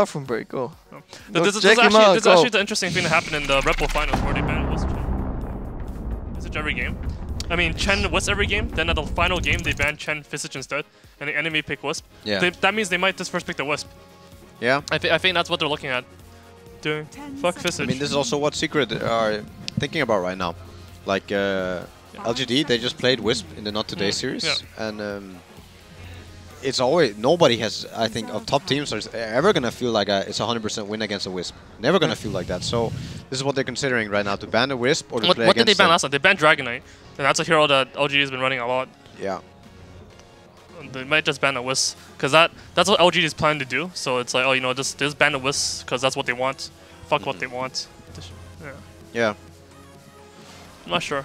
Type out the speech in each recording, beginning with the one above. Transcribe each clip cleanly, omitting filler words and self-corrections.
from break, go. Oh. This is actually the interesting thing that happened in the Red Bull finals where they banned Wisp Chen. Visage every game. I mean, Chen Wisp every game, then at the final game they banned Chen Visage instead, and the enemy pick Wisp. Yeah. That means they might just first pick the Wisp. Yeah. I think that's what they're looking at. Doing. Fuck Visage. I mean, this is also what Secret are thinking about right now. Like, LGD, they just played Wisp in the Not.Today series, and it's always, nobody has, I think, of top teams are ever gonna feel like it's 100% win against a Wisp. Never gonna feel like that. So this is what they're considering right now: to ban the Wisp or to play against. What did they ban last time? They banned Dragon Knight, and that's a hero that LGD has been running a lot. Yeah. They might just ban the Wisp because that's what LGD is planning to do. So it's like, oh, you know, just ban the Wisp because that's what they want. Fuck what they want. Yeah. Yeah. I'm not sure.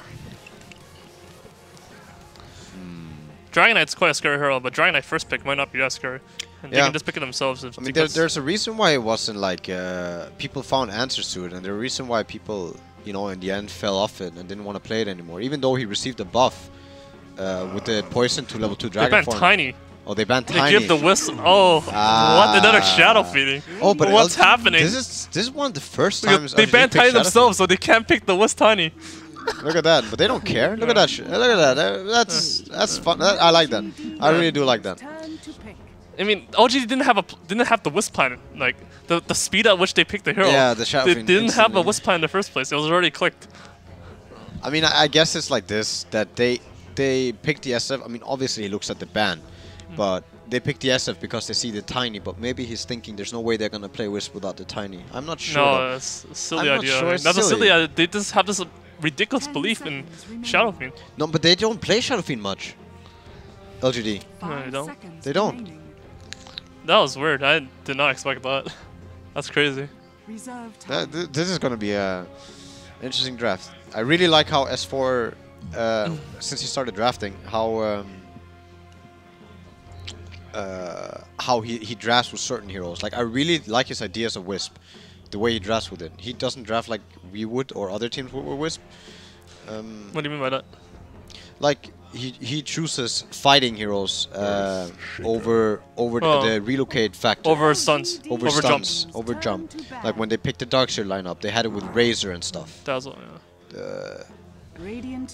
Dragon Knight's quite a scary hero, but Dragon Knight first pick might not be that scary. And they can just pick it themselves. I mean, there's a reason why it wasn't like people found answers to it, and there's a reason why people, you know, in the end fell off it and didn't want to play it anymore. Even though he received a buff with the poison to level 2 dragon they form. banned Tiny. Oh, they banned They Tiny. give the Wisp. Oh, what? Another shadow feeding. Oh, but what's happening? This is one of the first times they banned Tiny themselves, so they can't pick the Wisp Tiny. Look at that, but they don't care. Look at that shit. Look at that. That's fun. I like that. I really do like that. I mean, LGD didn't have the Wisp plan. Like the speed at which they picked the hero. Yeah, the shadow. They didn't have a Wisp plan in the first place. It was already clicked. I mean, I guess it's like this, that they picked the SF. I mean, obviously he looks at the ban, but they picked the SF because they see the Tiny. But maybe he's thinking there's no way they're gonna play Wisp without the Tiny. I'm not sure. No, it's a silly I'm idea. not sure. That's a silly idea. They just have this ridiculous belief in Shadow Fiend. No, but they don't play Shadow Fiend much. LGD. No, they don't. They don't. That was weird. I did not expect that. That's crazy. This is gonna be a interesting draft. I really like how S4, since he started drafting, how he drafts with certain heroes. Like, I really like his ideas of Wisp, the way he drafts with it. He doesn't draft like we would or other teams would with Wisp. What do you mean by that? Like, he chooses fighting heroes over the relocate factor. Over stuns. Over stuns. Over jump. Like when they picked the Darkseer lineup, they had it with Razor and stuff. That was,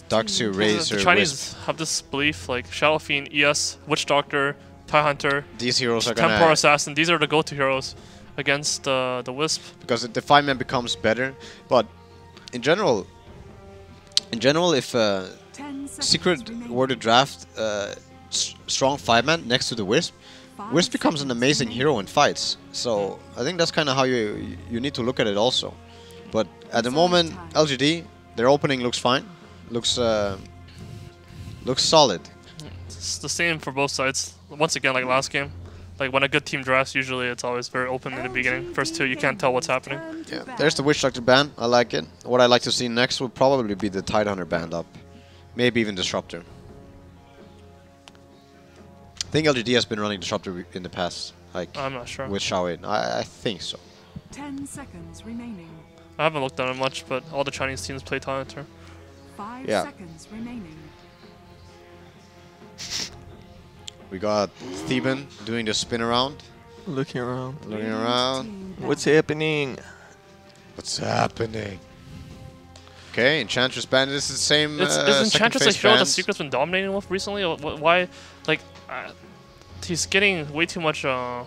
Darkseer, Razor, the Chinese Wisp. have this belief, like Shadow Fiend, ES, Witch Doctor, TIE Hunter, these heroes are gonna Templar Assassin. These are the go-to heroes against the Wisp. Because the 5-man becomes better, but in general, if Secret were to draft strong 5-man next to the Wisp, Wisp becomes an amazing hero in fights. So I think that's kind of how you need to look at it also. But at the moment, LGD, their opening looks fine, looks solid. It's the same for both sides. Once again, like last game, like when a good team drafts, usually it's always very open in the beginning. First two, you can't tell what's happening. Yeah, there's the Witch Doctor ban. I like it. What I'd like to see next would probably be the Tidehunter band up. Maybe even Disruptor. I think LGD has been running Disruptor in the past. Like, I'm not sure. With Xiaoyin. I think so. 10 seconds remaining. I haven't looked at it much, but all the Chinese teams play Tidehunter. 5 seconds remaining. We got Theban doing the spin around. Looking around. Looking around. What's happening? What's happening? Okay, Enchantress band. This is the same. Is Enchantress a hero that Secret's been dominating with recently? Why? Like, he's getting way too much. I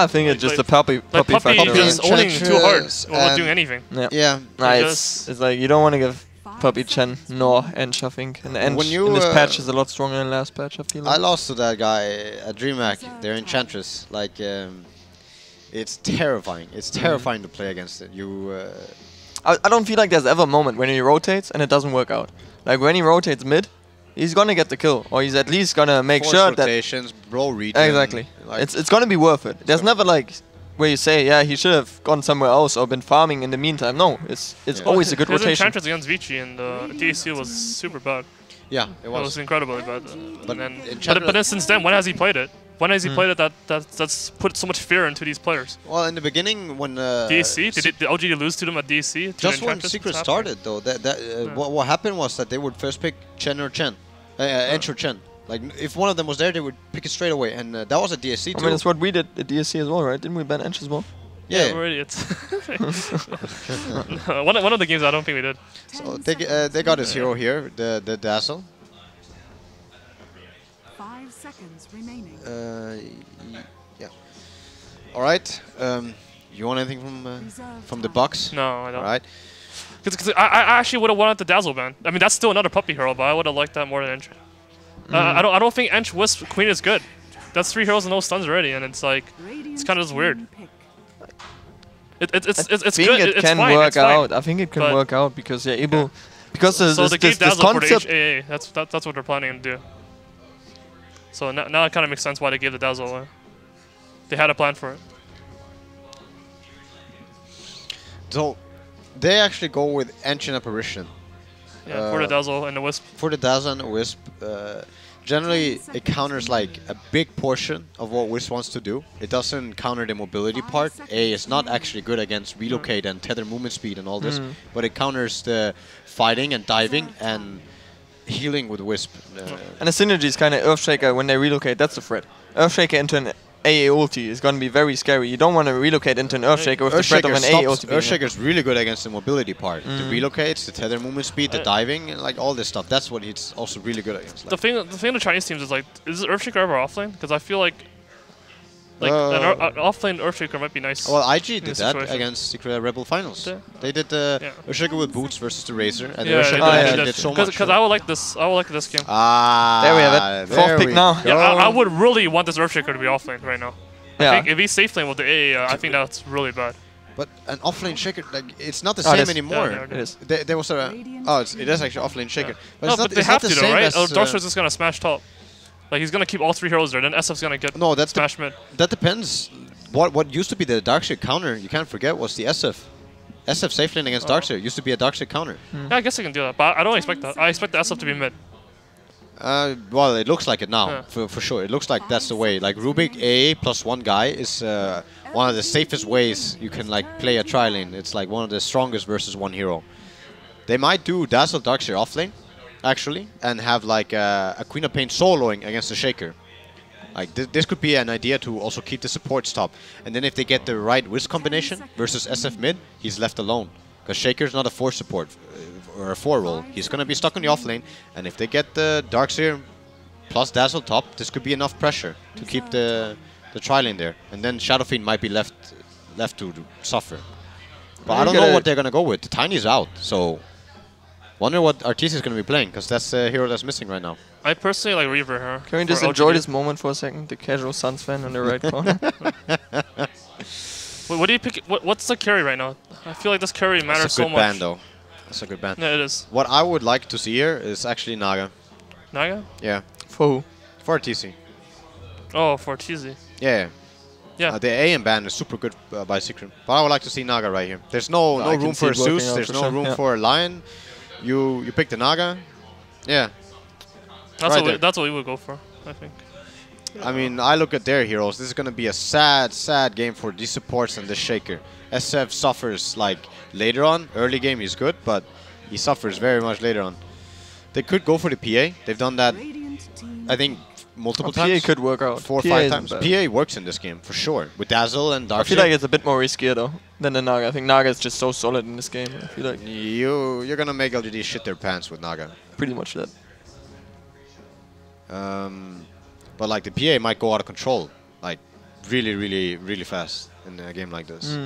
think it's just a puppy factor. Puppy is owning too hard without doing anything. Yeah. It's like you don't want to give Puppy Chen nor Ench, I think. And Ench in this patch is a lot stronger than last patch, I feel like. I lost to that guy at DreamHack. They're Enchantress. Like, it's terrifying. It's terrifying to play against it. I don't feel like there's ever a moment when he rotates and it doesn't work out. Like when he rotates mid, he's gonna get the kill, or he's at least gonna make sure rotations, bro regen. Exactly. Like it's gonna be worth it. There's never like where you say, yeah, he should have gone somewhere else or been farming in the meantime. No, it's always a good rotation. His Enchantress against Vici and the DAC was super bad. Yeah, it was. It was incredibly bad. But then since then, when has he played it? When has he played it that's put so much fear into these players? Well, in the beginning when DAC, did LGD lose to them at DAC? Just when Secret started though, what happened was that they would first pick Chen or Chen, Ench or Chen. Like, if one of them was there, they would pick it straight away. And that was a DSC too. I mean, it's what we did at DSC as well, right? Didn't we ban Ench as well? Yeah. We're idiots. one of the games I don't think we did. So they got his hero here, the Dazzle. 5 seconds remaining. Yeah. All right. You want anything from the box? No, I don't. All right. Because I actually would have wanted the Dazzle ban. I mean, that's still another puppy hero, but I would have liked that more than Ench. I don't think Ench Wisp Queen is good. That's 3 heroes and no stuns already, and it's like it's kind of just weird. It's good. It can work out. I think it can work out because they're able. Because so they gave Dazzle for the concept. HAA. That's what they're planning to do. So now it kind of makes sense why they gave the Dazzle away. They had a plan for it. So they actually go with Ancient Apparition. Yeah, for the Dazzle and the Wisp. For the Dazzle and the Wisp. Generally, it counters like a big portion of what Wisp wants to do. It doesn't counter the mobility part. It's not actually good against relocate and tether movement speed and all this, but it counters the fighting and diving and healing with Wisp. And the synergy is kind of Earthshaker when they relocate. That's the threat. Earthshaker into an AA ulti is going to be very scary. You don't want to relocate into an Earthshaker with the threat of an AA ulti. Earthshaker is really good against the mobility part. The relocates, the tether movement speed, the diving, and like all this stuff. That's what he's also really good against. The thing the Chinese teams is like, is Earthshaker ever offlane? Because I feel like an offlane Earthshaker might be nice. Well, IG did that against Secret Rebel Finals. They did the Earthshaker with boots versus the Razor, and the Earthshaker did so much. Because I would like this. I would like this game. There we have it. 4th pick now. Yeah, I would really want this Earthshaker to be offlane right now. Yeah. I think if he's safe lane with the AA, I think that's really bad. But an offlane shaker, like, it's not the same anymore. Yeah, it is. There was a it is actually offlane shaker. But no, it's not, but they it's have not to the though, same right? as, Darkseid's just gonna smash top. Like he's gonna keep all 3 heroes there. Then SF's gonna get smash mid. That depends. What used to be the Darkseid counter, you can't forget, was the SF. SF safe lane against Darkseid used to be a Darkseid counter. Yeah, I guess I can do that, but I don't expect that. I expect the SF to be mid. Well, it looks like it now, for sure. It looks like that's the way. Like Rubik AA plus 1 guy is one of the safest ways you can like play a tri-lane. It's like one of the strongest versus 1 hero. They might do Dazzle Darkseid offlane, actually, and have like a Queen of Pain soloing against the Shaker. Like this could be an idea to also keep the supports top. And then if they get the right Wisp combination versus SF mid, he's left alone. Because Shaker's not a 4 support or a 4 role. He's going to be stuck on the offlane. And if they get the Darkseid plus Dazzle top, this could be enough pressure to keep the tri-lane there. And then Shadow Fiend might be left to suffer. But I don't know what they're going to go with. The Tiny's out, so wonder what Arteezy is going to be playing, because that's the hero that's missing right now. I personally like Reaver here. Can we just enjoy this moment for a second? The casual Suns fan on the right corner. Wait, what do you pick? What's the carry right now? I feel like this carry matters so much. That's a good ban, though. That's a good ban. Yeah, it is. What I would like to see here is actually Naga. Naga? Yeah. For who? For Arteezy. Oh, for Arteezy. Yeah. Yeah. The AM ban is super good by Secret. But I would like to see Naga right here. There's no room for a Zeus. There's no room for a Lion. You pick the Naga. Yeah. That's what we would go for, I think. I mean, I look at their heroes. This is going to be a sad, sad game for these supports and the Shaker. SF suffers like later on. Early game he's good, but he suffers very much later on. They could go for the PA. They've done that, I think, multiple times. PA could work out. 4 or 5 times. PA works in this game, for sure. With Dazzle and Darkseid. I feel like it's a bit more riskier, though, than the Naga. I think Naga is just so solid in this game. I feel like you're going to make LGD shit their pants with Naga. Pretty much that. But like the PA might go out of control, like really, really, really fast in a game like this.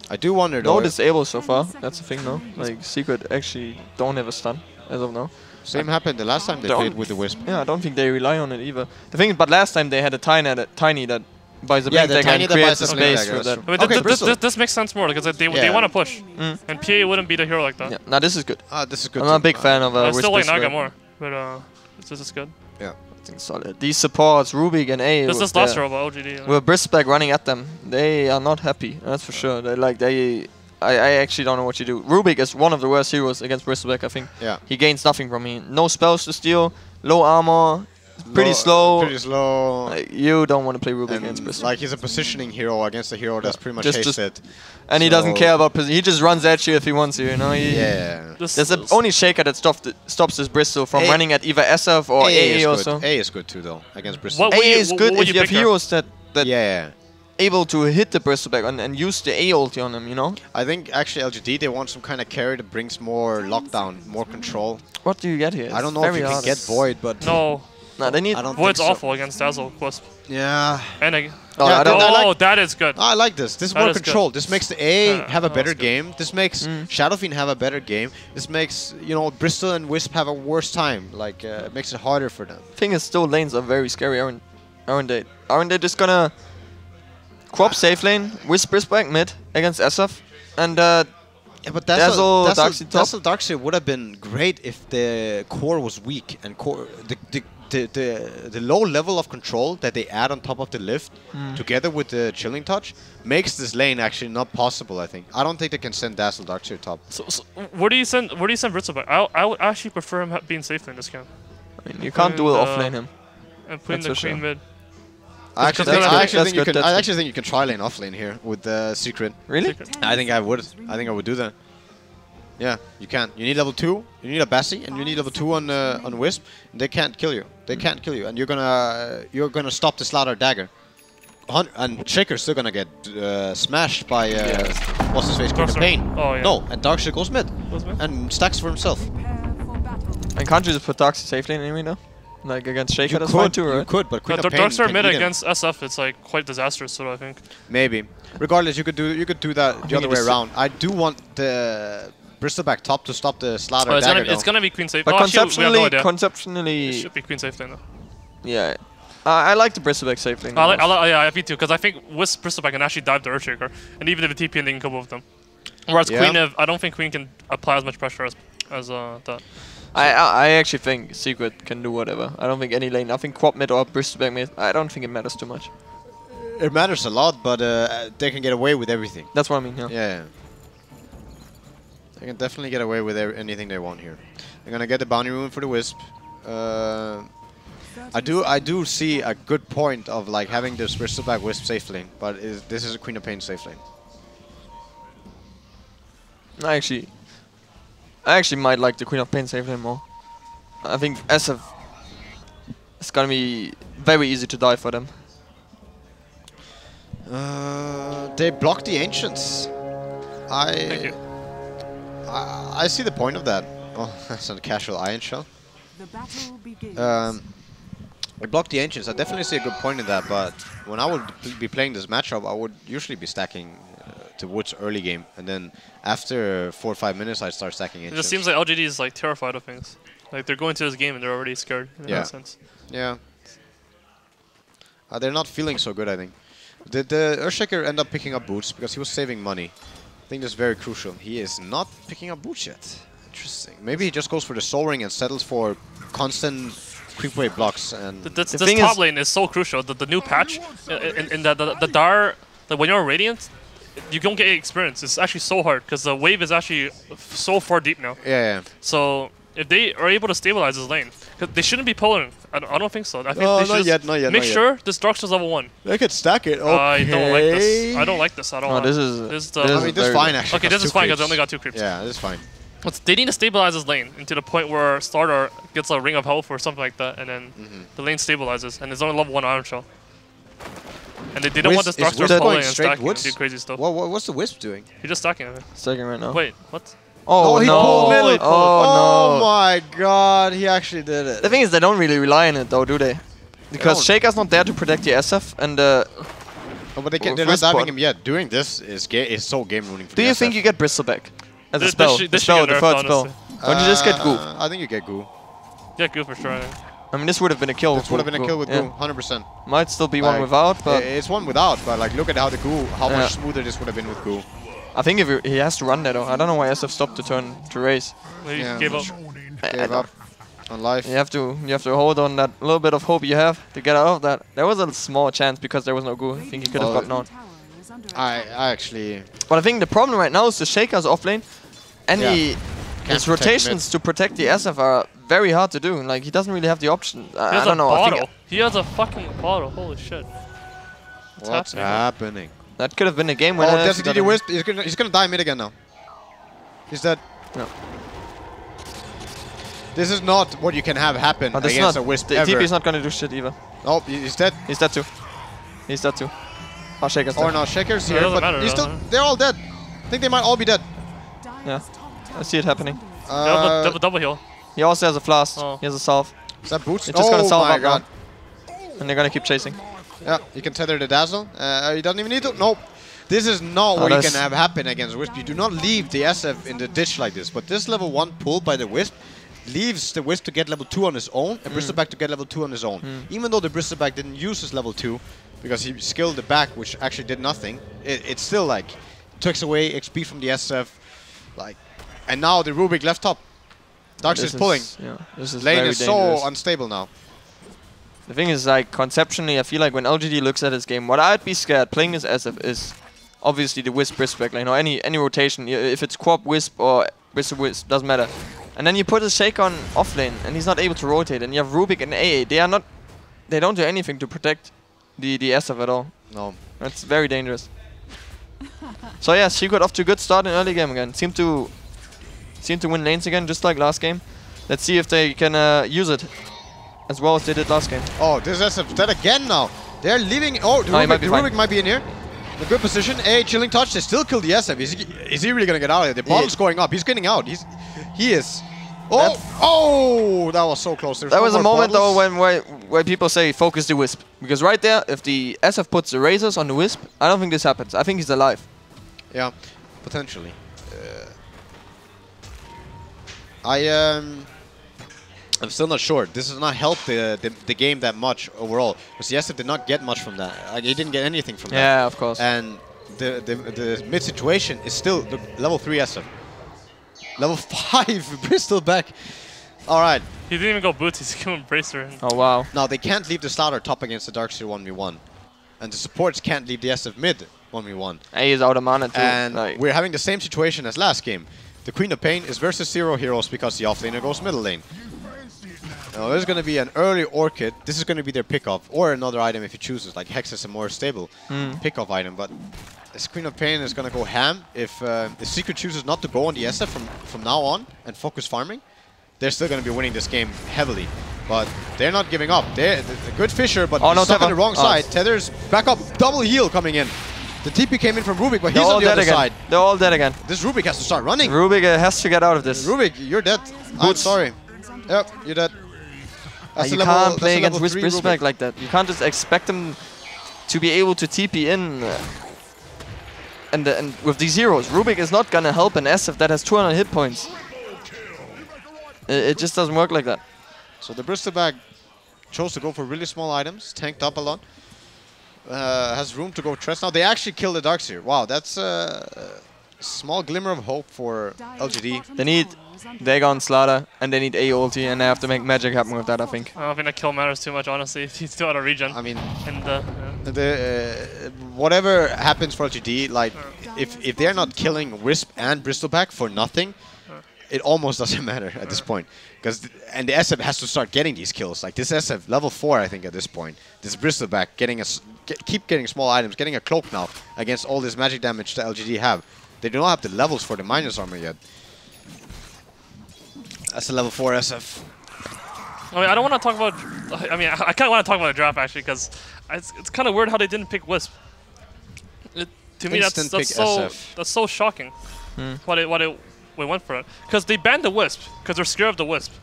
I do wonder though. No disable so far. That's the thing, though. Like Secret actually don't have a stun as of now. Same happened the last time they played with the Wisp. Yeah, I don't think they rely on it either. The thing, but last time they had a Tiny that buys a blink deck and creates a space for that. I mean, this makes sense more because they want to push, and PA wouldn't beat a hero like that. Yeah, now this is good. This is good. I'm a big fan of I still like Naga more, but this is good. Yeah, I think solid. These supports, Rubik and A. This is last hero about LGD. With Brisback running at them, they are not happy. That's for sure. I actually don't know what you do. Rubik is one of the worst heroes against Brisback, I think. Yeah. He gains nothing from me. No spells to steal, low armor, pretty slow. Pretty slow. You don't want to play Ruby against And Bristol. like he's a positioning hero against a hero that's pretty much hasted. And he doesn't care about position. He just runs at you if he wants you. You know. Yeah. There's the only Shaker that stops this Bristol from running at either SF or AA or so. A is good too though against Bristol. AA is good if you have heroes that yeah. able to hit the Bristol back and use the A ulti on them, you know? I think actually LGD, they want some kind of carry that brings more lockdown, more control. What do you get here? I don't know if you can get Void, but... No. No, they need... Void's awful against Dazzle, Wisp. Yeah. And I... Oh, that is good. I like this. This is more control. This makes the A have a better game. This makes Shadowfiend have a better game. This makes, you know, Bristol and Wisp have a worse time. Like, it makes it harder for them. Thing is, still lanes are very scary, aren't they? Aren't they just gonna... Crop safe lane, Wisp back mid against SF, and yeah, but Dazzle Darkseid would have been great if the core was weak and the low level of control that they add on top of the lift together with the chilling touch makes this lane actually not possible. I think I don't think they can send Dazzle Darkseid top. So where do you send Bristol back? I would actually prefer him being safe lane this game. I mean, you can't do it off lane him. And putting the queen mid. I actually think you can try lane off lane here with the secret. Really? I think I would. I think I would do that. Yeah, you can. You need level 2. You need a Bassi, and you need level 2 on Wisp. And they can't kill you. They can't kill you, and you're gonna stop the Slaughter Dagger. And Shaker's still gonna get smashed by what's his face? Queen of Pain. Oh, yeah. No, and Darkseid goes mid and stacks for himself. And can't you just put Darkseid safe lane anyway though? Like against Shaker, that's fine too, right? You could, but Queen of Pain Darkseid mid against SF, it's like quite disastrous, so I think. Maybe. Regardless, you could do that the other way around. I do want the Bristol back top to stop the Slaughter Dagger. It's gonna be Queen safe. But conceptually, it should be Queen safe lane though. Yeah. I like the Bristleback safe lane. Yeah, me too, because I think with Bristleback can actually dive the Earthshaker, and even if a TP, they can couple with them. Whereas Queen, I don't think Queen can apply as much pressure as that. I actually think Secret can do whatever. I don't think any lane. I think Quad mid or Bristleback mid. I don't think it matters too much. It matters a lot, but they can get away with everything. That's what I mean. Yeah. They can definitely get away with anything they want here. They're gonna get the bounty rune for the Wisp. I do see a good point of like having this Bristleback Wisp safe lane, but this is a Queen of Pain safe lane. I actually might like the Queen of Pain safe lane more. I think SF it's gonna be very easy to die for them. They block the Ancients. I see the point of that. Oh, that's a casual Iron Shell. The battle begins. We block the Ancients. I definitely see a good point in that, but when I would be playing this matchup, I would usually be stacking to Woods early game, and then after 4 or 5 minutes, I'd start stacking Ancients. It just seems like LGD is like terrified of things. Like they're going to this game and they're already scared in that sense. Yeah. They're not feeling so good, I think. Did the Earthshaker end up picking up boots because he was saving money? I think that's very crucial. He is not picking up boots yet. Interesting. Maybe he just goes for the Soul Ring and settles for constant creep wave blocks. And this top lane is so crucial. The new patch in the Dar, when you're Radiant, you don't get experience. It's actually so hard because the wave is actually so far deep now. Yeah. So if they are able to stabilize this lane, because they shouldn't be pulling. I don't think so. I think no, they should not yet. Make sure this Darkseid's level 1. They could stack it. Okay. I don't like this. I don't like this at all. No, this is I mean, this is fine actually. Okay, this is fine because they only got 2 creeps. Yeah, this is fine. They need to stabilize this lane into the point where Starter gets a Ring of Health or something like that, and then the lane stabilizes, and it's only level 1 Iron Shell. And they don't want this Darkseid pulling and stacking and do crazy stuff. What's the Wisp doing? He's just stacking it. Stacking right now. Wait, what? Oh, he no. pulled middle. Oh, no. My god, he actually did it. The thing is, they don't really rely on it though, do they? Because Shaker's not there to protect the SF, and but they're not diving him yet. Doing this is so game ruining for Do the you SF. think you get Bristol back? As a spell? The third spell. Don't you just get Goo? I think you get Goo. Yeah, Goo for sure. I mean, this would have been a kill. This would have been a kill with Goo, 100%. Might still be one without, but... It's one without, but like, look at how much smoother this would have been with Goo. I think if he has to run that though. I don't know why SF stopped the turn to race. He gave up. Gave up on life. You have to hold on that little bit of hope you have to get out of that. There was a small chance because there was no Goo. I think he could have gotten on. I actually... But I think the problem right now is the Shaker's off lane. His rotations to protect the SF are very hard to do. Like, he doesn't really have the option. I don't know. I think he has a fucking bottle. Holy shit. What's happening? That could have been a game winner. Oh, there's a DD Wisp. He's gonna die mid again now. He's dead. No. This is not what you can have happen against a Wisp the ever. TP is not gonna do shit either. Oh, he's dead. He's dead too. He's dead too. Oh, Shaker's dead. Or no, Shaker's here, but matter, he's still. They're all dead. I think they might all be dead. Yeah, I see it happening. Double heal. He also has a flask. Oh. He has a salve. Is that boots? It's just gonna salve my up god. now. And they're gonna keep chasing. Yeah, you can tether the Dazzle. He doesn't even need to. Nope. This is not what you can have happen against Wisp. You do not leave the SF in the ditch like this. But this level 1 pull by the Wisp leaves the Wisp to get level 2 on his own and Bristleback to get level 2 on his own. Even though the Bristleback didn't use his level 2 because he skilled the back, which actually did nothing, it's still like takes away XP from the SF. Like, and now the Rubik left top. Darks is pulling. Yeah, this is Lane very is dangerous. so unstable now. The thing is, like, conceptually, I feel like when LGD looks at his game, what I'd be scared playing this SF is obviously the Wisp Bristleback lane, or any rotation. If it's Quap Wisp or Bristol Wisp, doesn't matter. And then you put a Shake on off lane, and he's not able to rotate. And you have Rubik and AA. They don't do anything to protect the SF at all. No. That's very dangerous. So yeah, Secret off to a good start in early game again. Seem to win lanes again, just like last game. Let's see if they can use it as well as they did last game. Oh, this SF dead again now. They're leaving. Oh, the Rubik might be in here. In a good position. A chilling touch. They still kill the SF. Is he really gonna get out of here? The bottle's going up. He's getting out. He is. Oh, that was so close. That was a moment though where people say focus the Wisp, because right there, if the SF puts the razors on the Wisp, I don't think this happens. I think he's alive. Yeah, potentially. I'm still not sure. This does not help the game that much overall, because the SF did not get much from that. Like, he didn't get anything from that. Yeah, of course. And the mid situation is still the level 3 SF. Level 5 Bristleback. All right. He didn't even go boots. He's going Bracer. Oh wow. Now they can't leave the Slaughter top against the Darkseer 1v1, and the supports can't leave the SF mid 1v1. A is out of mana too. And like, we're having the same situation as last game. The Queen of Pain is versus 0 heroes because the offlaner goes middle lane. Now there's going to be an early Orchid. This is going to be their pickoff, or another item if he chooses. Like Hex is a more stable pickoff item, but this Queen of Pain is going to go ham. If the Secret chooses not to go on the SF from now on and focus farming, they're still going to be winning this game heavily. But they're not giving up. They're a good Fisher, but he's stuck on the wrong side. Tether's back up, double heal coming in. The TP came in from Rubik, but he's on the other side. They're all dead again. This Rubik has to start running. Rubik has to get out of this. Rubik, you're dead. I'm sorry. Yep, you're dead. You can't play against Wisp Bristleback like that. You can't just expect them to be able to TP in. And with these heroes, Rubik is not gonna help an SF that has 200 hit points. It just doesn't work like that. So the Bristleback chose to go for really small items, tanked up a lot. Has room to go Tress now. They actually killed the Darkseer. Wow, that's a small glimmer of hope for LGD. They need Dagon, Slaughter, and they need A ulti, and they have to make magic happen with that, I think. I don't think that kill matters too much, honestly. He's still out of regen. I mean, and whatever happens for LGD, like if they're not killing Wisp and Bristleback for nothing, it almost doesn't matter at this point. And the SF has to start getting these kills. Like this SF, level 4, I think, at this point. This Bristleback keep getting small items, getting a cloak now against all this magic damage that LGD have. They do not have the levels for the minus armor yet. That's a level 4 SF. I mean, I don't want to talk about... I mean, I kind of want to talk about the draft, actually, because it's kind of weird how they didn't pick Wisp. To me, that's so shocking. Why they went for it. Because they banned the Wisp, because they're scared of the Wisp.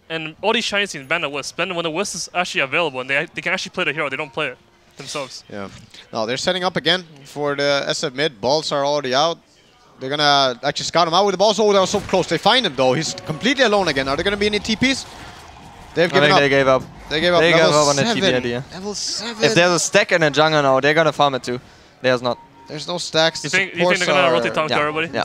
And all these shiny teams ban the Wisp. Then when the Wisp is actually available and they can actually play the hero, they don't play it themselves. Yeah. Now they're setting up again for the SF mid. Balls are already out. They're gonna actually scout him out with the balls. Oh, that was so close. They find him though. He's completely alone again. Are there gonna be any TPs? They've given up. They gave up. They gave up. They gave up on the TP TP idea. Level 7. If there's a stack and a jungle now, they're gonna farm it too. There's not. There's no stacks. You think they're gonna rotate tank to everybody? Yeah.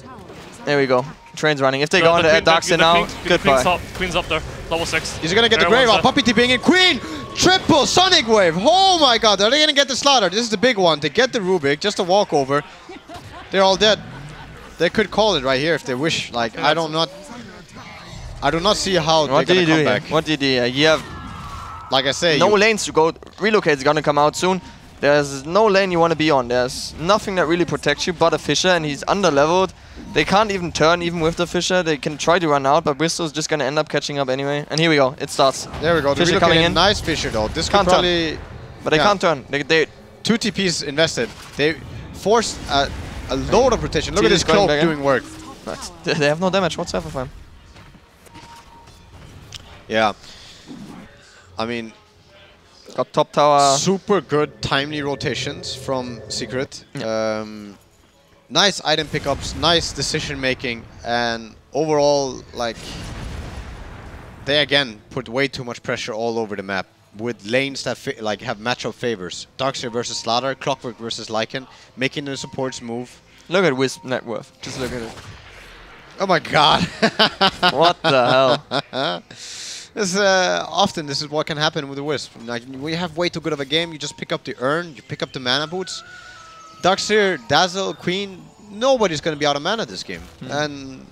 There we go. Train's running. If they go on the Darkseer now, goodbye. Queen's up there. Level 6. He's gonna get the Grave out. Puppy TPing in. Queen! Triple Sonic Wave! Oh my god, are they gonna get the Slaughter? This is the big one. They get the Rubik, just a walkover. They're all dead. They could call it right here if they wish. Like I do not see how they're gonna come back. What did he do? You have, like I say, no lanes to go. Relocate's gonna come out soon. There's no lane you want to be on. There's nothing that really protects you but a Fissure, and he's under-leveled. They can't even turn even with the Fissure. They can try to run out, but Bristol's just gonna end up catching up anyway. And here we go. It starts. There we go. The Fissure coming in. Nice Fissure though. This can't could probably... turn. But they can't turn. They 2 TPs invested. They forced a load of protection. Look at this cloak doing work. They have no damage whatsoever for him. Yeah. I mean... Got top tower. Super good timely rotations from Secret. Yeah. Nice item pickups, nice decision making, and overall, like, they again put way too much pressure all over the map with lanes that like have matchup favors. Darkseer versus Slaughter, Clockwork versus Lycan, making the supports move. Look at Wisp net worth. Just look at it. Oh my god! What the hell? This is what can happen with the Wisp. Like, when you have way too good of a game, you just pick up the urn, you pick up the mana boots. Darkseer, Dazzle, Queen, nobody's going to be out of mana this game. And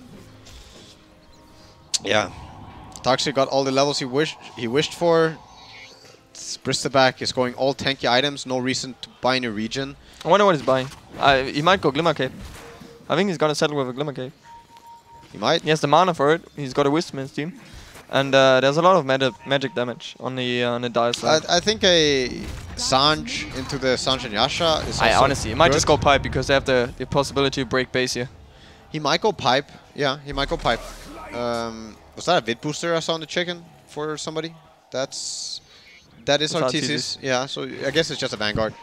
yeah, Darkseer got all the levels he wished for. Bristaback is going all tanky items, no reason to buy in a region. I wonder what he's buying. He might go Glimmer Cape. I think he's going to settle with a Glimmer Cape. He might. He has the mana for it. He's got a Wisp in his team. And there's a lot of magic damage on the dire side. I think a Sange into the Sange and Yasha is also honestly, he might just go Pipe because they have the possibility to break base here. He might go Pipe. Yeah, he might go Pipe. Was that a Vid booster I saw on the chicken for somebody? That is Artesis. Yeah, so I guess it's just a Vanguard.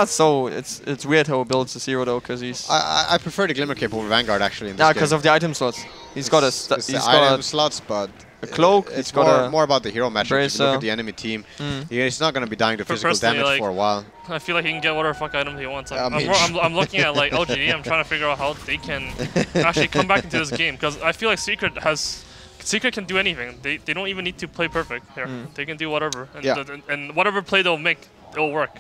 So it's weird how he builds the 0 though, because he's... I prefer the Glimmer Cape over Vanguard actually in this game. because of the item slots. He's got item slots, but... A cloak, it's more about the hero matchup. If you look at the enemy team, he's not going to be dying to physical damage like, for a while. I feel like he can get whatever fuck item he wants. I'm looking at like LGD, I'm trying to figure out how they can actually come back into this game, because I feel like Secret can do anything. They don't even need to play perfect here. They can do whatever, and whatever play they'll make, it'll work.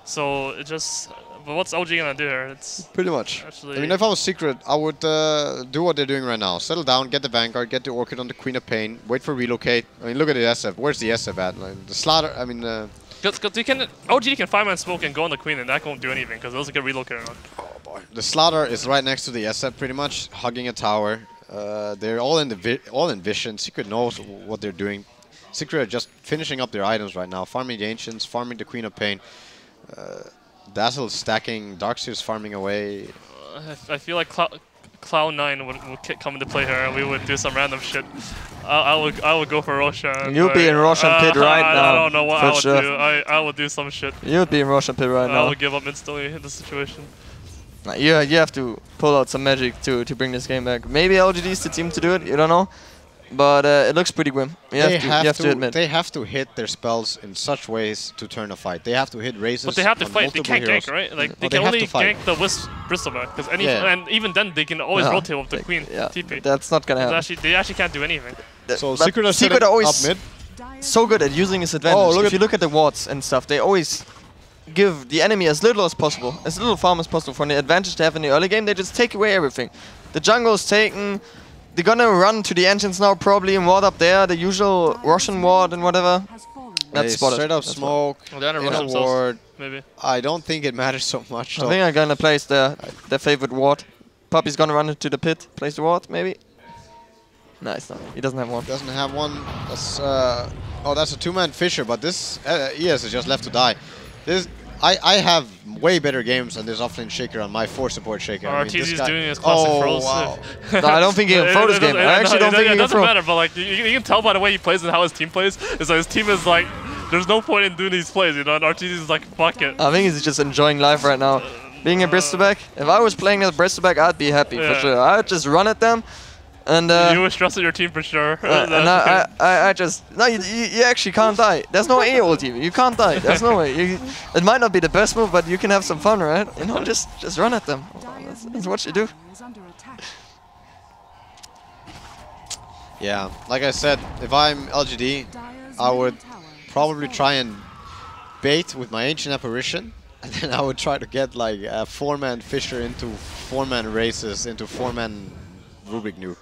So it just... But what's LG gonna do here? It's pretty much. Actually, I mean, if I was Secret, I would do what they're doing right now. Settle down, get the Vanguard, get the Orchid on the Queen of Pain, wait for relocate. I mean, look at the SF. Where's the SF at? Like, the Slaughter, I mean... Because LG can 5-man smoke and go on the Queen, and that won't do anything, because those get relocated on. Oh boy. The Slaughter is right next to the SF, pretty much, hugging a tower. They're all in vision. Secret knows what they're doing. Secret are just finishing up their items right now, farming the Ancients, farming the Queen of Pain. Dazzle's stacking, Darkseer's farming away. I feel like Cloud9 would come into play here, and we would do some random shit. I would go for Roshan. You'd be in Roshan Pit right now. I don't know what I would do. I would do some shit. You'd be in Roshan Pit right now. I would give up instantly in this situation. You have to pull out some magic to bring this game back. Maybe LGD is the team to do it. You don't know. But it looks pretty grim. You have to admit. They have to hit their spells in such ways to turn a fight. They have to hit raises. But they have to fight. They can't gank, right? Like they can only gank the Wisp Bristleback, because and even then they can always rotate with the Queen TP. That's not gonna happen. They actually can't do anything. So Secret are always up mid. So good at using his advantage. If you look at the wards and stuff, they always give the enemy as little as possible, as little farm as possible. For the advantage they have in the early game, they just take away everything. The jungle is taken. They're gonna run to the engines now, probably, and ward up there, the usual Russian ward and whatever. That's spotted. Straight up smoke, in a ward. Maybe. I don't think it matters so much. I think I'm gonna place their favorite ward. Puppy's gonna run into the pit, place the ward, maybe. Nice, no, he doesn't have one. Doesn't have one. That's that's a 2-man Fissure, but this ES is just left to die. I have way better games than this offlane Shaker on my 4 support Shaker. Artesis is doing his classic throws. Wow. No, I don't think he can throw this game. I actually don't think he can throw. It doesn't matter, but like you can tell by the way he plays and how his team plays. Is like his team is like, there's no point in doing these plays, you know. And Artesis is like, fuck it. I think he's just enjoying life right now. Being a Bristleback, if I was playing as Bristleback, I'd be happy for sure. I'd just run at them. And you would stress at your team for sure. And I just... No, you actually can't die. There's no A ulti. You can't die. There's no way. It might not be the best move, but you can have some fun, right? You know, just run at them. That's what you do. Yeah, like I said, if I'm LGD, I would probably try and bait with my Ancient Apparition, and then I would try to get like a 4-man Fissure into 4-man races into 4-man Rubik nuke.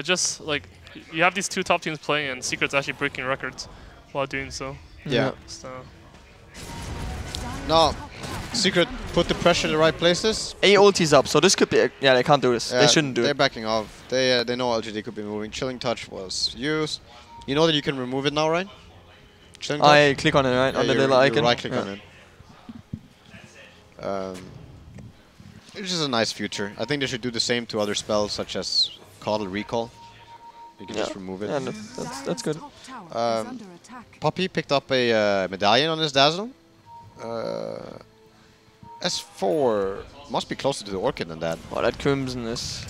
Just like you have these two top teams playing, and Secret's actually breaking records while doing so. Yeah. So. No, Secret put the pressure in the right places. A ulti's up, so this could be. Yeah, they can't do this. They shouldn't do They're it. backing off. They know LGD could be moving. Chilling touch was used. You know that you can remove it now, right? Chilling touch? I click on it, right? Yeah, on the you little icon. right click on it. Which is a nice future. I think they should do the same to other spells such as Coddle Recall. You can just remove it. Yeah, that's good. Puppy picked up a medallion on his Dazzle. S4 must be closer to the Orchid than that. Oh, that Crimson is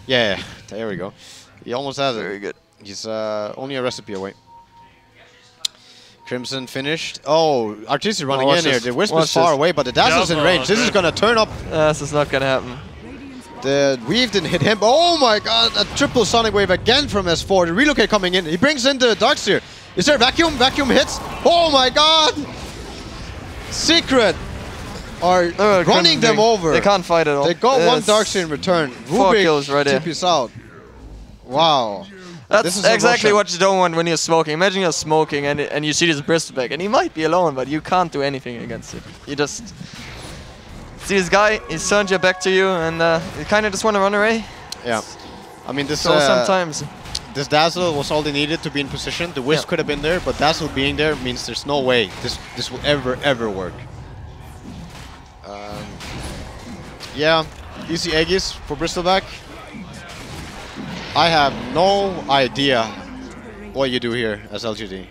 Yeah, there we go. He almost has it. very good. He's only a recipe away. Crimson finished. Oh, Artis is running in here. The Wisp is far away, but the Dazzle's in range. This is going to turn up. This is not going to happen. The Weave didn't hit him. Oh my god, a triple Sonic Wave again from S4. The Relocate coming in. He brings in the Darkseer. Is there a Vacuum? Vacuum hits. Oh my god! Secret are running them over. They can't fight at all. They got one Darkseer in return. 4 kills right there. TP's out. Wow. That's exactly what you don't want when you're smoking. Imagine you're smoking and you see this Bristleback, and he might be alone, but you can't do anything against it. You just see this guy, he turns your back to you, and you kind of just want to run away. Yeah. I mean, this sometimes this Dazzle was all they needed to be in position. The Wisp could have been there, but Dazzle being there means there's no way this will ever work. Yeah, easy Aegis for Bristleback. I have no idea what you do here as LGD.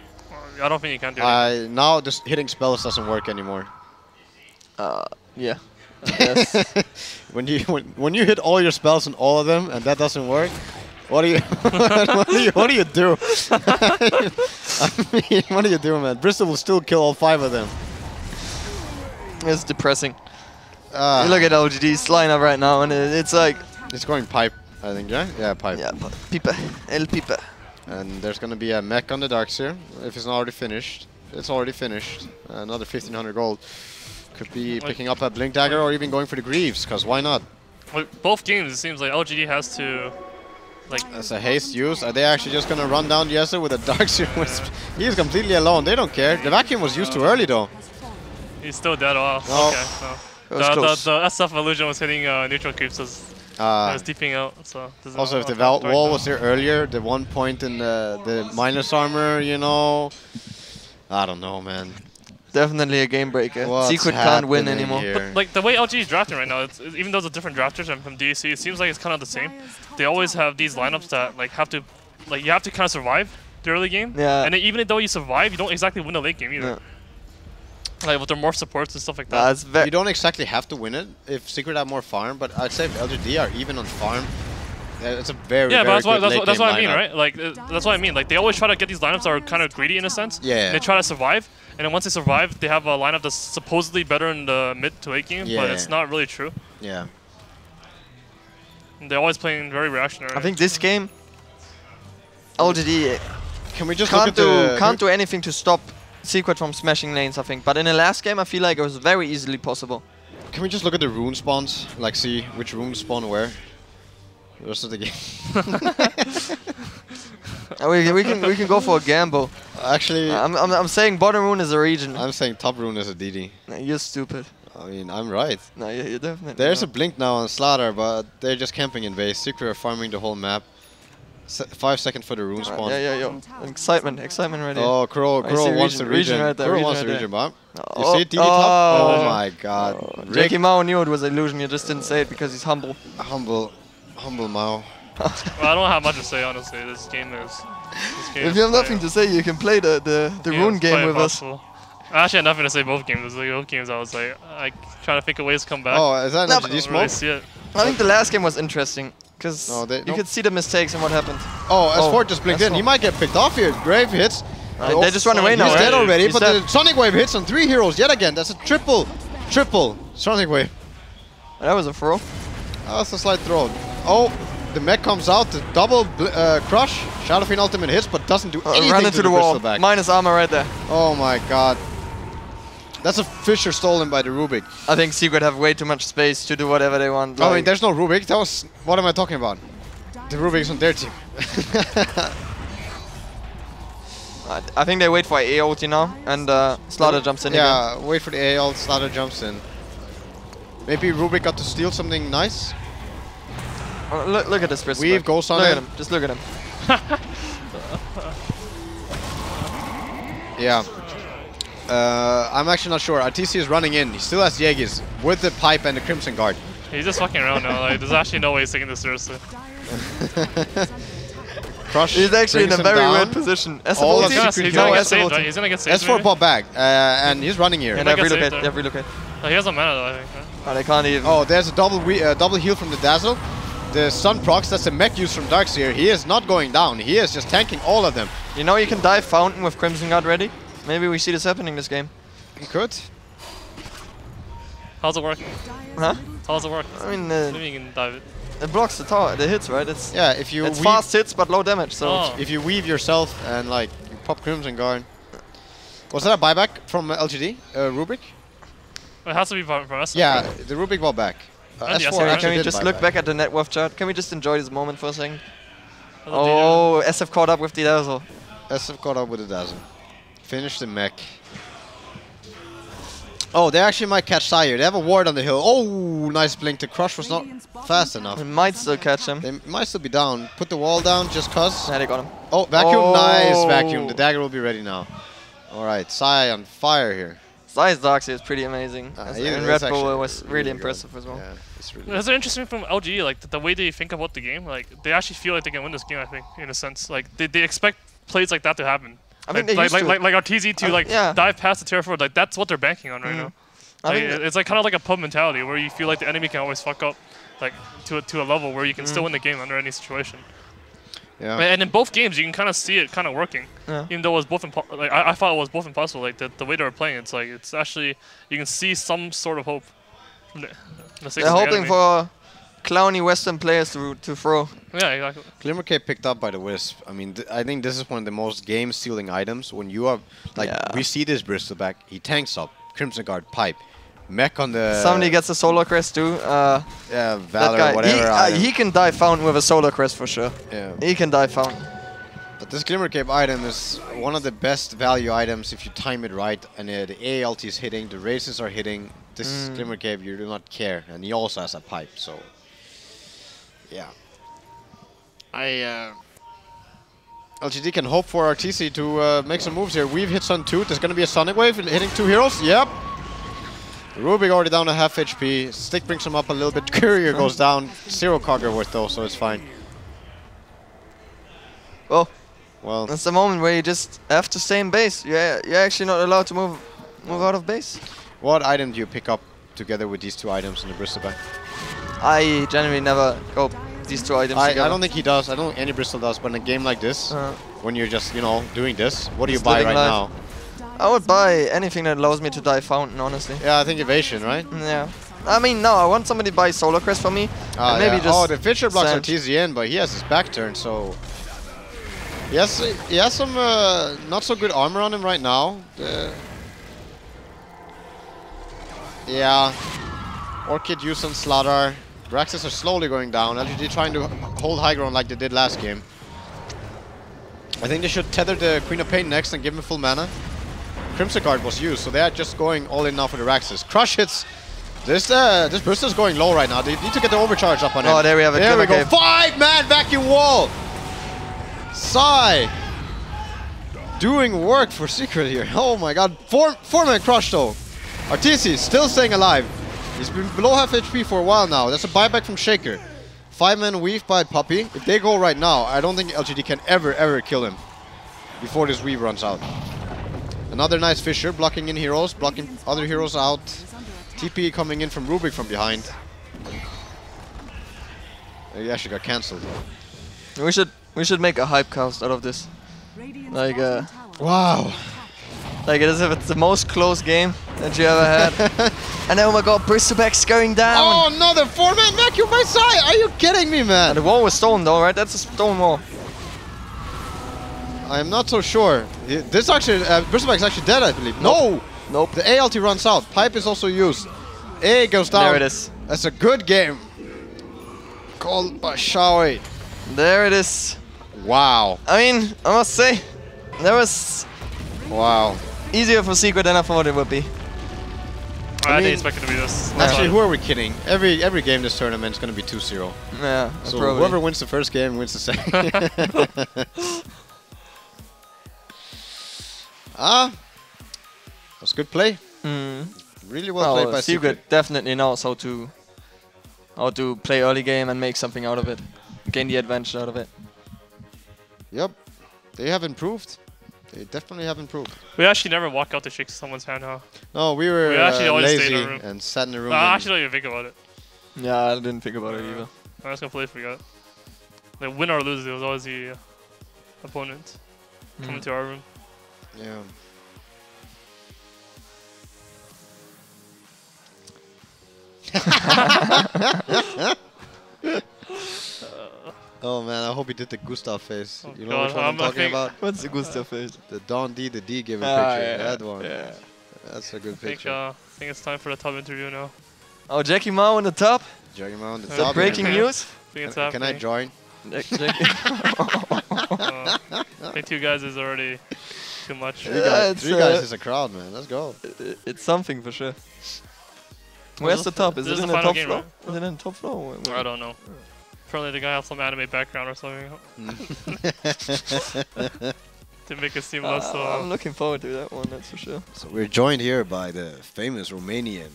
I don't think you can do it. Now just hitting spells doesn't work anymore. yeah. when you hit all your spells on all of them and that doesn't work, what do you what do you do? I mean, what do you do, man? Bristol will still kill all 5 of them. It's depressing. You look at LGD's lineup right now, and it's like it's going pipe. I think, yeah? Yeah, pipe. Yeah, Pipe. El Pipe. And there's going to be a mech on the Darkseer, if it's not already finished. It's already finished. Another 1500 gold. Could be picking up a Blink Dagger or even going for the Greaves, because why not? Well, both games, it seems like LGD has to... like. As a haste use, are they actually just going to run down Jesse with a Darkseer Wisp? He is completely alone, they don't care. The Vacuum was used too early though. He's still dead, oh, no. okay. No. The SF illusion was hitting neutral creeps, I was deeping out, so... Also, if the wall was there earlier, the 1 point in the minus armor, you know... I don't know, man. Definitely a game breaker. What's Secret can't win anymore. But like the way LG is drafting right now, even though it's a different drafters from DAC, it seems like it's kind of the same. They always have these lineups that like you have to kind of survive the early game. Yeah. And then even though you survive, you don't exactly win the late game either. Yeah. Like with their morph supports and stuff like that. You don't exactly have to win it if Secret have more farm, but I'd say if LGD are even on farm, it's a very but that's what I mean, right? Like that's what I mean. Like they always try to get these lineups that are kind of greedy in a sense. Yeah. They try to survive, and then once they survive, they have a lineup that's supposedly better in the mid to late game, but it's not really true. Yeah. And they're always playing very reactionary. I think this game, LGD can't do anything to stop Secret from smashing lanes, I think. But in the last game, I feel like it was very easily possible. Can we just look at the rune spawns? Like, see which rune spawn where? The rest of the game. we can go for a gamble. Actually, I'm saying bottom rune is a region. I'm saying top rune is a DD. No, you're stupid. I mean, I'm right. No, you're definitely. There's a blink now on Slaughter, but they're just camping in base. Secret are farming the whole map. 5 seconds for the rune spawn. Yeah. Excitement right here. Oh, Crow wants the region. Right there, Crow wants the region, Bob. You Oh, see it, DD top? Oh my god. Jackie Mao knew it was an illusion, you just didn't say it because he's humble. Humble Mao. Well, I don't have much to say, honestly. This game is... If you have nothing to say, you can play the rune game with us. I actually had nothing to say both games. Both games, I was like trying to think of ways to come back. Oh, is that an LGD smoke? Really see it. I think the last game was interesting. Because you could see the mistakes and what happened. Oh, S4 just blinked in. He might get picked off here. Grave hits. They just run away now. He's dead already, but dead. the Sonic Wave hits on 3 heroes yet again. That's a triple Sonic Wave. That was a throw. That's a slight throw. Oh, the mech comes out. The double crush. Shadow Fiend ultimate hits, but doesn't do anything Run into to the wall. Bristleback. Minus armor right there. Oh my god. That's a Fisher stolen by the Rubik. I think Secret have way too much space to do whatever they want. I mean, there's no Rubik. That was... What am I talking about? The Rubik's on their team. I think they wait for A ulti now, and Slaughter jumps in again. Yeah, wait for the A ult, Slaughter jumps in. Maybe Rubik got to steal something nice. Oh, look at this Brisbane. Weave goes on Look it. at him. Just look at him. Yeah. I'm actually not sure. RTC is running in. He still has Jaegis with the pipe and the Crimson Guard. He's just fucking around now. Like, there's actually no way he's taking this seriously. Crush. He's actually in a very weird position. As a he's gonna get saved, right? He's gonna get saved. S4 pop back, and he's running here. And they relocate. They relocate. He has a mana though, I think. Right? Oh, they can't even. Oh, there's a double heal from the Dazzle. The Sun procs, that's a mech use from Darkseer. He is not going down. He is just tanking all of them. You know you can dive Fountain with Crimson Guard ready? Maybe we see this happening this game. He could. How's it work? Huh? How does it work? I mean, maybe you can dive it. It blocks the tower, the hits, right? It's yeah, if you it's fast hits but low damage. So if you weave yourself and like you pop Crimson Guard. Was that a buyback from LGD? Rubik? It has to be from us. Yeah, the Rubik bought back. S4 can we just look back at the net worth chart? Can we just enjoy this moment for a second? Oh, SF caught up with the Dazzle. SF caught up with the Dazzle. Finish the mech. Oh, they actually might catch Sire. They have a ward on the hill. Oh, nice blink. The crush was not fast enough. They might still catch him. They might still be down. Put the wall down just cause. Yeah, they got him. Oh, vacuum. Oh. Nice vacuum. The dagger will be ready now. Alright, Sai on fire here. Sai's Darkseer is pretty amazing. And Red Bull was really impressive as well. Yeah, it's really That's interesting from LGD, like the way they think about the game. Like they actually feel like they can win this game. I think, in a sense, like they expect plays like that to happen. I mean, like RTZ to dive past the terror forward. Like that's what they're banking on right now. Like, it's like kind of like a pub mentality where you feel like the enemy can always fuck up, like to a level where you can still win the game under any situation. Yeah. And in both games, you can kind of see it kind of working, even though it was both like I thought it was both impossible. Like the way they were playing, it's like it's actually you can see some sort of hope. From they're hoping for clowny Western players to throw. Yeah, exactly. Glimmer Cape picked up by the Wisp. I mean, I think this is one of the most game-stealing items. When you are like, we see this Bristleback. He tanks up, Crimson Guard, pipe, mech on the. Somebody gets a Solar Crest too. Yeah, Valor, whatever. He can dive Fountain with a Solar Crest for sure. Yeah. He can dive Fountain. But this Glimmer Cape item is one of the best value items if you time it right. And the A ult is hitting, the races are hitting. This Glimmer Cape, you do not care. And he also has a pipe, so. Yeah. LGD can hope for RTC to make some moves here. Weave hits on 2. There's going to be a Sonic Wave hitting 2 heroes. Yep. Rubik already down to half HP. Stick brings him up a little bit. Courier goes down. 0 Cogger worth though, so it's fine. Well, that's the moment where you just have to stay in base. You're actually not allowed to move out of base. What item do you pick up together with these 2 items in the Bristleback? I generally never go these 2 items together. I don't think he does. I don't think any Bristol does. But in a game like this, when you're just, doing this, what do you buy right now? I would buy anything that allows me to dive Fountain, honestly. Yeah, I think Evasion, right? Yeah. I mean, no, I want somebody to buy Solar Crest for me. And maybe just the Fisher blocks are TZN, but he has his back turn, so... He has some not so good armor on him right now. Yeah. Orchid use on Slardar. Braxis are slowly going down. LGD trying to hold high ground like they did last game. I think they should tether the Queen of Pain next and give him full mana. Crimson Guard was used, so they are just going all in now for the Raxus. Crush hits. This Bristol's going low right now. They need to get the overcharge up on him. Oh, there we have it. There we go. 5-man vacuum wall. Sai doing work for Secret here. Oh my god. 4-man crush though. RTC still staying alive. He's been below half HP for a while now. That's a buyback from Shaker. 5-man weave by Puppy. If they go right now, I don't think LGD can ever kill him before this weave runs out. Another nice Fisher blocking in heroes, blocking other heroes out. TP coming in from Rubik from behind. He actually got cancelled. We should make a hype cast out of this. Like wow. Like as if it's the most close game that you ever had. And oh my god, Bristleback's going down. Oh, another 4-man vacuum by Sai. Are you kidding me, man? And the wall was stone though, right? That's a stone wall. I am not so sure. This actually, Bristleback's actually dead, I believe. No! Nope. The A ulti runs out. Pipe is also used. A goes down. There it is. That's a good game. Called by Shaoi. There it is. Wow. I mean, I must say, that was easier for Secret than I thought it would be. I didn't expect it to be this. Actually, who are we kidding? Every game this tournament is going to be 2-0. Yeah, So probably. whoever wins the first game wins the second. That was good play. Really well played by Secret. Definitely knows how to play early game and make something out of it. Gain the advantage out of it. Yep. They have improved. They definitely have improved. We actually never walk out to shake someone's hand, huh? No, we were actually always stayed in lazy the room. and sat in the room. I actually don't even think about it. Yeah, I didn't think about it either. I was completely forgot. Like, win or lose, it was always the opponent coming to our room. Yeah. Oh man, I hope he did the Gustav face. Oh you know which one I'm talking about? What's the Gustav face? The Don D, the D given Ah, picture. yeah, That one. Yeah. That's a good I think, picture. I think it's time for the top interview now. Oh, Jackie Mao on the top. Jackie Mao on the Is top. that breaking interview. news? I think it's Can I happening. join? I think 2 guys is already too much. Three Yeah, guys, three guys is a crowd, man. Let's go. It's something for sure. Where's the top? Is This it is in the the final top game, floor? right? Is it in the top floor? I don't know. Apparently the guy has some anime background or something to make it seamless. I'm looking forward to that one, that's for sure. So we're joined here by the famous Romanian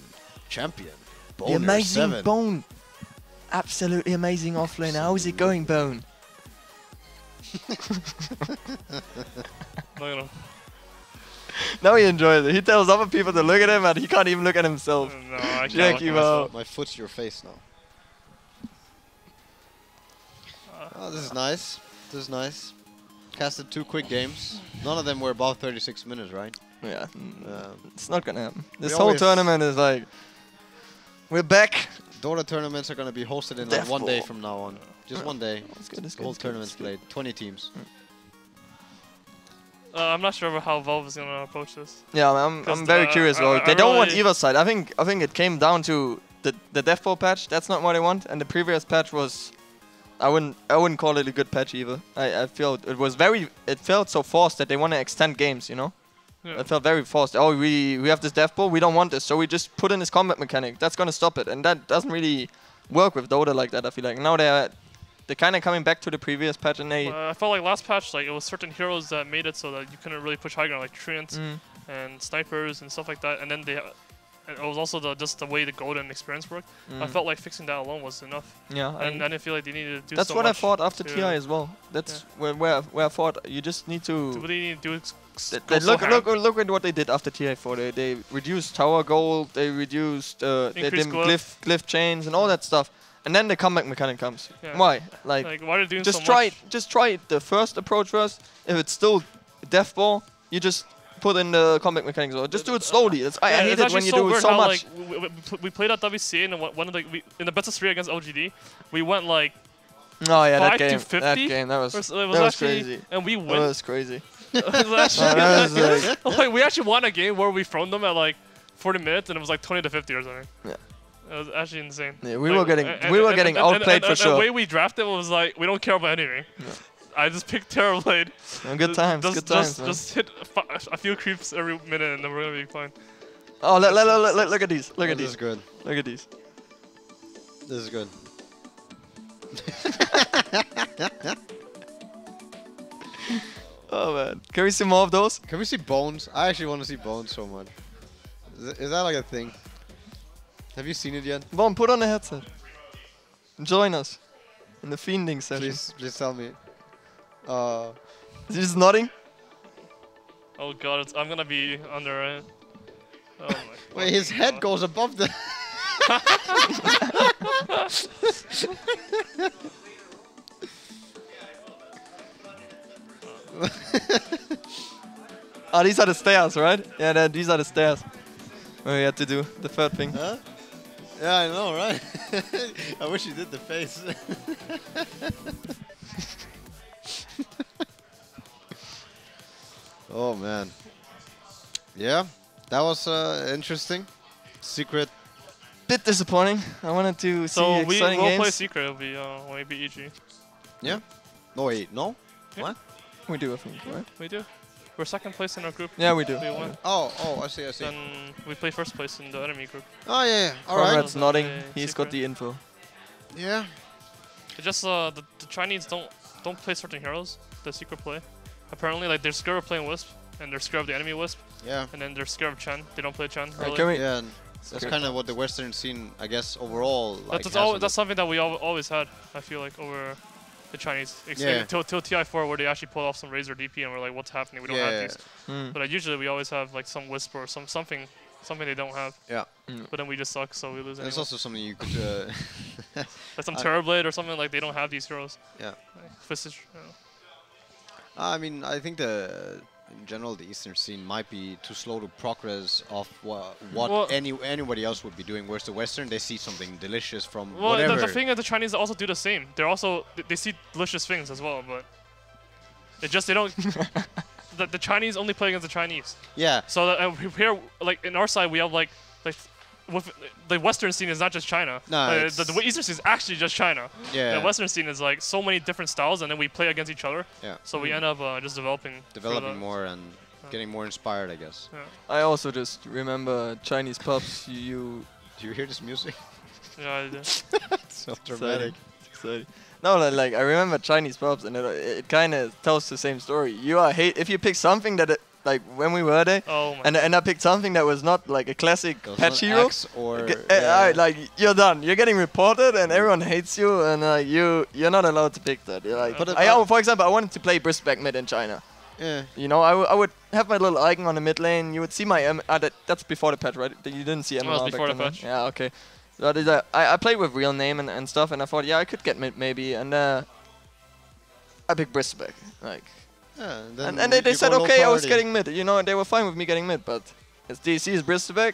champion, The amazing 7. Bone. Absolutely amazing offlane. How's it going, Bone? Look at him. Now he enjoys it. He tells other people to look at him and he can't even look at himself. No, I can't. Jackie look at Mao. myself. My foot's your face now. Oh, this is nice. This is nice. Casted 2 quick games. None of them were above 36 minutes, right? Yeah, it's not gonna happen. This we whole always- tournament is like, we're back. Dota tournaments are going to be hosted in like Death 1 day Ball. from now on. Just 1 day. It's good, it's The whole good, tournament's played. 20 teams. I'm not sure how Valve is gonna approach this. Yeah, I'm 'Cause, very curious about it. They I don't want really- either side. I think it came down to the Death Ball patch. That's not what they want. And the previous patch was, I wouldn't call it a good patch either. I feel it was it felt so forced that they want to extend games, you know? Yeah. It felt very forced. Oh, we have this Death Ball, we don't want this, so we just put in this combat mechanic. That's gonna stop it. And that doesn't really work with Dota like that, I feel like. Now they're kind of coming back to the previous patch and they... I felt like last patch, like it was certain heroes that made it so that you couldn't really push high ground, like treants and snipers and stuff like that. And then and it was also just the way the golden experience worked. I felt like fixing that alone was enough. Yeah, And I didn't feel like they needed to do that's so what much I thought after to- TI as well. That's where I thought you just need to... What do you need to do? Look at what they did after TI4. They reduced tower gold. They reduced they Increased did glyph chains and all that stuff. And then the comeback mechanic comes. Yeah. Why? Like why are they doing just so try much? just try it the first approach first. If it's still Death Ball, you just put in the comeback mechanics. Or just do it slowly. I hate it's it actually when you so do it weird so how, much. Like, we played at WCA and one of in the best of 3 against LGD, we went like Oh yeah, 5 that to game. 50. That game. That was It was actually, crazy. and we That win. was crazy. It was actually, That was like, we actually won a game where we thrown them at like 40 minutes and it was like 20 to 50 or something. Yeah. It was actually insane. Yeah, we Like, were getting outplayed for sure. The way we drafted was like, we don't care about anything. I just picked Terrorblade. Good times, good times, man. Just hit a few creeps every minute and then we're gonna be fine. Oh, look at these. Look at This these. is good. Look at these. This is good. Oh man, can we see more of those? Can we see bones? I actually want to see bones so much. Is that like a thing? Have you seen it yet? Bone, put on a headset. Join us in the fiending session. Please tell me. Is he just nodding? Oh god, I'm gonna be under it. Oh my god. Wait, his head goes above the. Oh, these are the stairs, right? Yeah, these are the stairs. Where we had to do the third thing. Huh? Yeah, I know, right? I wish you did the face. Oh man. Yeah, That was interesting. Secret. Bit disappointing. I wanted to see So exciting we'll games. play Secret. It'll be maybe EG. Yeah. No, wait. No. Yeah. What? We do, I think, right? We do. We're second place in our group. Yeah, we do. We won. Oh, I see. Then we play first place in the enemy group. Oh yeah. All right. Conrad's nodding. Okay, He's got the info. Yeah. It's just the Chinese don't play certain heroes. The Secret play. Apparently, like they're scared of playing Wisp, and they're scared of the enemy Wisp, Yeah. and then they're scared of Chen. They don't play Chen. Really. Can we? Yeah. And that's kind of what the Western scene, I guess, overall. Like, That's something that we always had. I feel like over the Chinese. Yeah. Till TI4, where they actually pull off some Razor DP, and we're like, what's happening? We don't have these. But usually we always have like some Wisp or something they don't have. Yeah. But then we just suck, so we lose. And it's anyway. also something you could. Like some Terrorblade or something, like they don't have these heroes. Yeah. Like, Visage, you know. I mean, I think in general the Eastern scene might be too slow to progress of what anybody else would be doing. Whereas the Western, they see something delicious from whatever. The thing is, the Chinese also do the same. They're also they see delicious things as well, but they don't. the Chinese only play against the Chinese. Yeah. So here, like in our side, we have like with the Western scene is not just China. No, the Eastern scene is actually just China. Yeah. The Western scene is like so many different styles, and then we play against each other. Yeah. So we end up just developing more and getting more inspired, I guess. Yeah. I also just remember Chinese pubs. Do you hear this music? Yeah, I do. It's so dramatic. Exciting. No, like I remember Chinese pubs, and it kind of tells the same story. You are if you pick something that like when we were there, and I picked something that was not like a classic patch hero, like you're done. You're getting reported, and everyone hates you, and you're not allowed to pick that. You're like, for example, I wanted to play Bristback mid in China. Yeah. You know, I would have my little icon on the mid lane. You would see my that's before the patch, right? You didn't see MMR. No, before the patch. Yeah, okay. I played with real name and stuff, and I thought, yeah, I could get mid maybe, and I picked Bristback, like. Yeah, and they said, okay, I was getting mid, you know, and they were fine with me getting mid, but as DC is Bristback,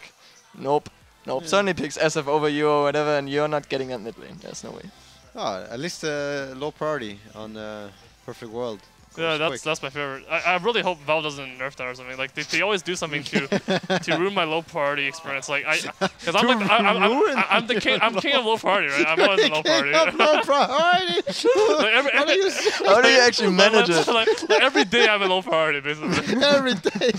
nope. Yeah. Suddenly picks SF over you or whatever, and you're not getting that mid lane. There's no way. Oh, at least low priority on Perfect World. Yeah, that's my favorite. I really hope Valve doesn't nerf that or something. Like they always do something to ruin my low priority experience. Like because I'm the king. I'm king of low priority, right? I'm always in low priority. Low priority. How do you actually manage it? Like every day I'm in low priority, basically. Every day.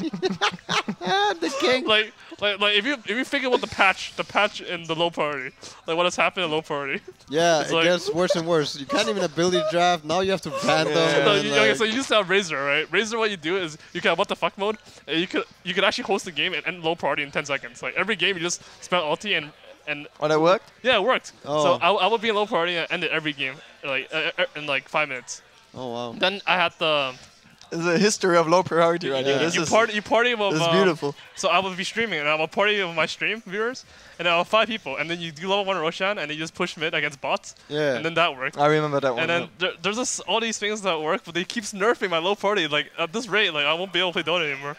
The king. Like if you think about the patch in the low priority, like what has happened in low priority. Yeah, it gets worse and worse. You can't even ability draft. Now you have to ban them. So you used to have Razor, right? Razor, what you do is you can have what the fuck mode. And you could actually host the game and end low priority in 10 seconds. Like every game, you just spam ulti and. Oh, that worked? Yeah, it worked. Oh. So I would be in low priority and end it every game, like in like 5 minutes. Oh wow. Then I had the. There's a history of low priority right here. You party with. This is beautiful. So I would be streaming, and I would party with my stream viewers, and I have 5 people, and then you do level 1 Roshan, and you just push mid against bots. Yeah. And then that worked. I remember that one. And then there's just all these things that work, but they keep nerfing my low party. Like at this rate, like I won't be able to play Dota anymore.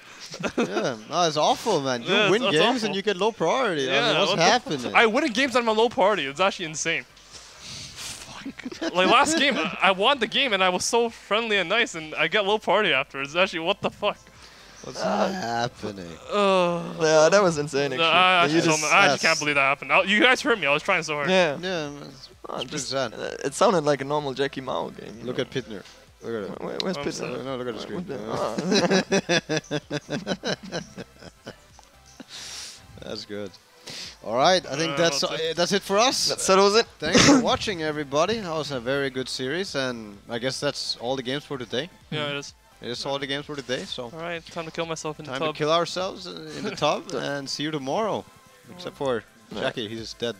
Yeah, no, it's awful, man. You win it's games awful. and you get low priority. Yeah, I mean, what's happening? I win games on my low party. It's actually insane. Like last game, I won the game and I was so friendly and nice, and I get low party after. It's actually what the fuck. What's happening? Yeah, that was insane. Actually. I actually can't believe that happened. You guys heard me. I was trying so hard. Yeah. Yeah, it's pretty sad. It sounded like a normal Jackie Mao game. Look at Pitner. Look at it. Where's Pitner? No, look at the screen. That's good. All right, I think that's it for us. That settles it. Thanks for watching, everybody. That was a very good series, and I guess that's all the games for today. Yeah, it is. It is all the games for today. So. All right, time to kill myself in the tub. Time to kill ourselves in the tub, and see you tomorrow. Except for Jackie, he's dead.